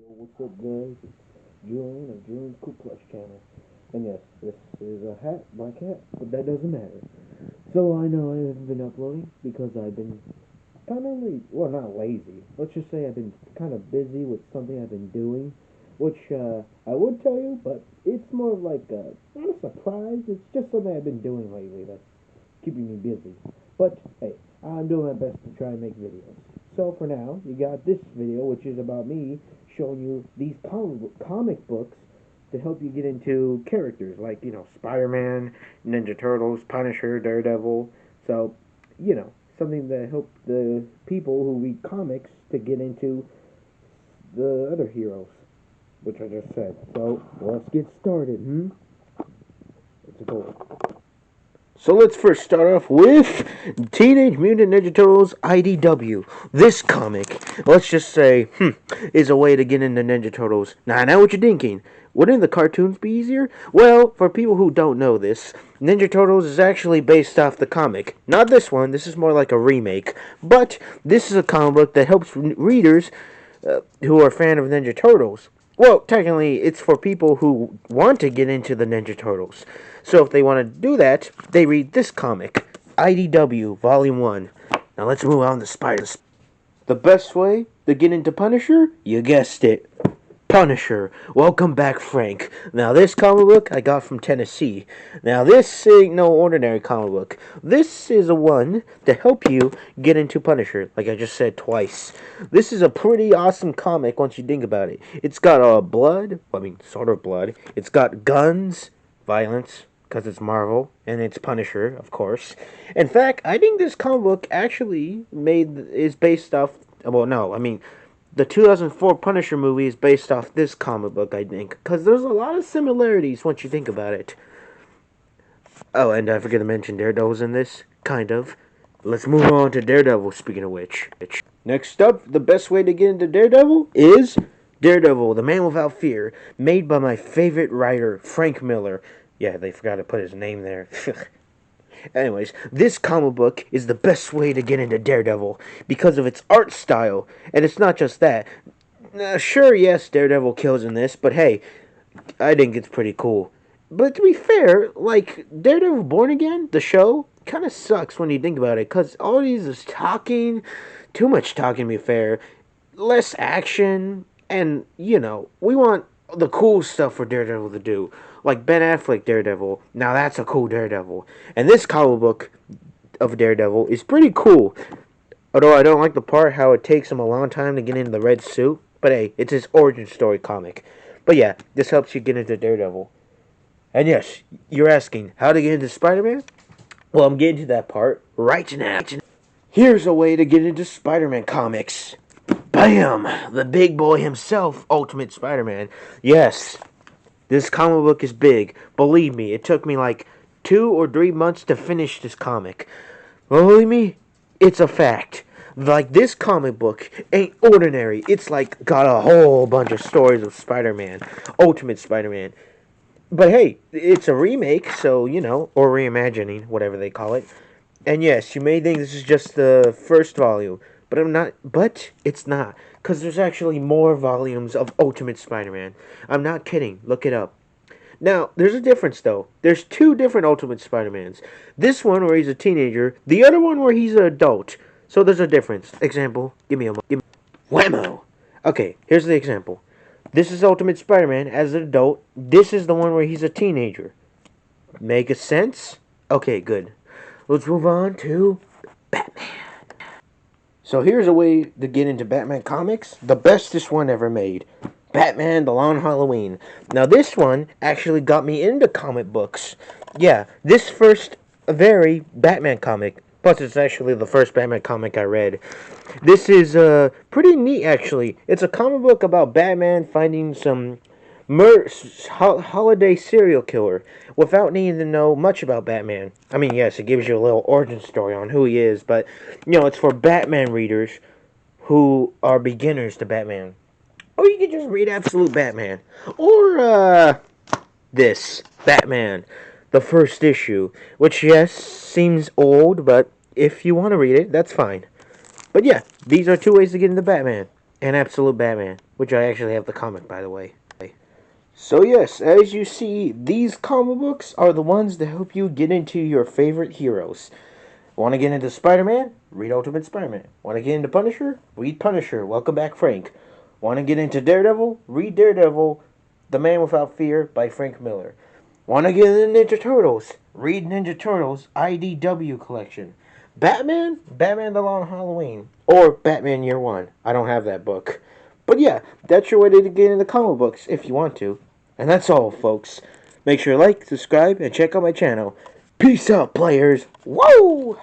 What's up, guys? It's Julian of Julian's Cool Clutch channel. And yes, this is a hat, black hat, but that doesn't matter. So I know I haven't been uploading because I've been kind of well, not lazy. Let's just say I've been kind of busy with something I've been doing, which I would tell you, but it's more of like not a surprise. It's just something I've been doing lately that's keeping me busy. But hey, I'm doing my best to try and make videos. So for now, you got this video, which is about me showing you these comic books to help you get into characters like, Spider-Man, Ninja Turtles, Punisher, Daredevil. So, something to help the people who read comics to get into the other heroes, which I just said. So, let's get started, Let's go. So let's first start off with Teenage Mutant Ninja Turtles IDW. This comic, let's just say, is a way to get into Ninja Turtles. Now, I know what you're thinking. Wouldn't the cartoons be easier? Well, for people who don't know this, Ninja Turtles is actually based off the comic. Not this one, this is more like a remake. But this is a comic book that helps readers who are a fan of Ninja Turtles. Well, technically, it's for people who want to get into the Ninja Turtles. So if they want to do that, they read this comic, IDW, Volume 1. Now let's move on to Spiders. The best way to get into Punisher? You guessed it. Punisher. Welcome back, Frank. Now, this comic book I got from Tennessee. Now, this ain't no ordinary comic book. This is a one to help you get into Punisher, like I just said twice. This is a pretty awesome comic once you think about it. It's got blood, sort of blood. It's got guns, violence, because it's Marvel, and it's Punisher, of course. In fact, I think this comic book actually is based off, well, no, the 2004 Punisher movie is based off this comic book, I think, because there's a lot of similarities once you think about it. Oh, and I forgot to mention Daredevil's in this, kind of. Let's move on to Daredevil, speaking of which. Next up, the best way to get into Daredevil is Daredevil, the Man Without Fear, made by my favorite writer, Frank Miller. Yeah, they forgot to put his name there. Anyways, this comic book is the best way to get into Daredevil because of its art style. And it's not just that. Sure, yes, Daredevil kills in this, but hey, I think it's pretty cool. But to be fair, like, Daredevil Born Again, the show, kind of sucks when you think about it, because all these is talking, too much talking to be fair, less action, and, we want the cool stuff for Daredevil to do. Like Ben Affleck Daredevil. Now that's a cool Daredevil. And this comic book of Daredevil is pretty cool. Although I don't like the part how it takes him a long time to get into the red suit. But hey, it's his origin story comic. But yeah, this helps you get into Daredevil. And yes, you're asking, how to get into Spider-Man? Well, I'm getting to that part right now. Here's a way to get into Spider-Man comics. Bam! The big boy himself, Ultimate Spider-Man. Yes, this comic book is big. Believe me, it took me like 2 or 3 months to finish this comic. Believe me, it's a fact. Like, this comic book ain't ordinary. It's like got a whole bunch of stories of Spider-Man, Ultimate Spider-Man. But hey, it's a remake, so, or reimagining, whatever they call it. And yes, you may think this is just the first volume, but it's not, because there's actually more volumes of Ultimate Spider-Man. I'm not kidding, look it up. Now, there's a difference, though. There's 2 different Ultimate Spider-Mans. This one where he's a teenager, the other one where he's an adult. So there's a difference. Example, give me whammo! Okay, here's the example. This is Ultimate Spider-Man as an adult. This is the one where he's a teenager. Make a sense? Okay, good. Let's move on to Batman. So here's a way to get into Batman comics. The bestest one ever made. Batman The Long Halloween. Now this one actually got me into comic books. Yeah, this first very Batman comic. Plus it's actually the first Batman comic I read. This is pretty neat actually. It's a comic book about Batman finding some holiday serial killer without needing to know much about Batman. I mean, yes, it gives you a little origin story on who he is, but, it's for Batman readers who are beginners to Batman. Or you can just read Absolute Batman. Or, this, Batman, the first issue, which, yes, seems old, but if you want to read it, that's fine. But yeah, these are 2 ways to get into Batman and Absolute Batman. which I actually have the comic, by the way. So yes, as you see, these comic books are the ones that help you get into your favorite heroes. Want to get into Spider-Man? Read Ultimate Spider-Man. Want to get into Punisher? Read Punisher. Welcome back, Frank. Want to get into Daredevil? Read Daredevil, The Man Without Fear by Frank Miller. Want to get into Ninja Turtles? Read Ninja Turtles IDW collection. Batman? Batman The Long Halloween. Or Batman Year One. I don't have that book. But yeah, that's your way to get into comic books if you want to. And that's all, folks. Make sure to like, subscribe, and check out my channel. Peace out, players. Whoa!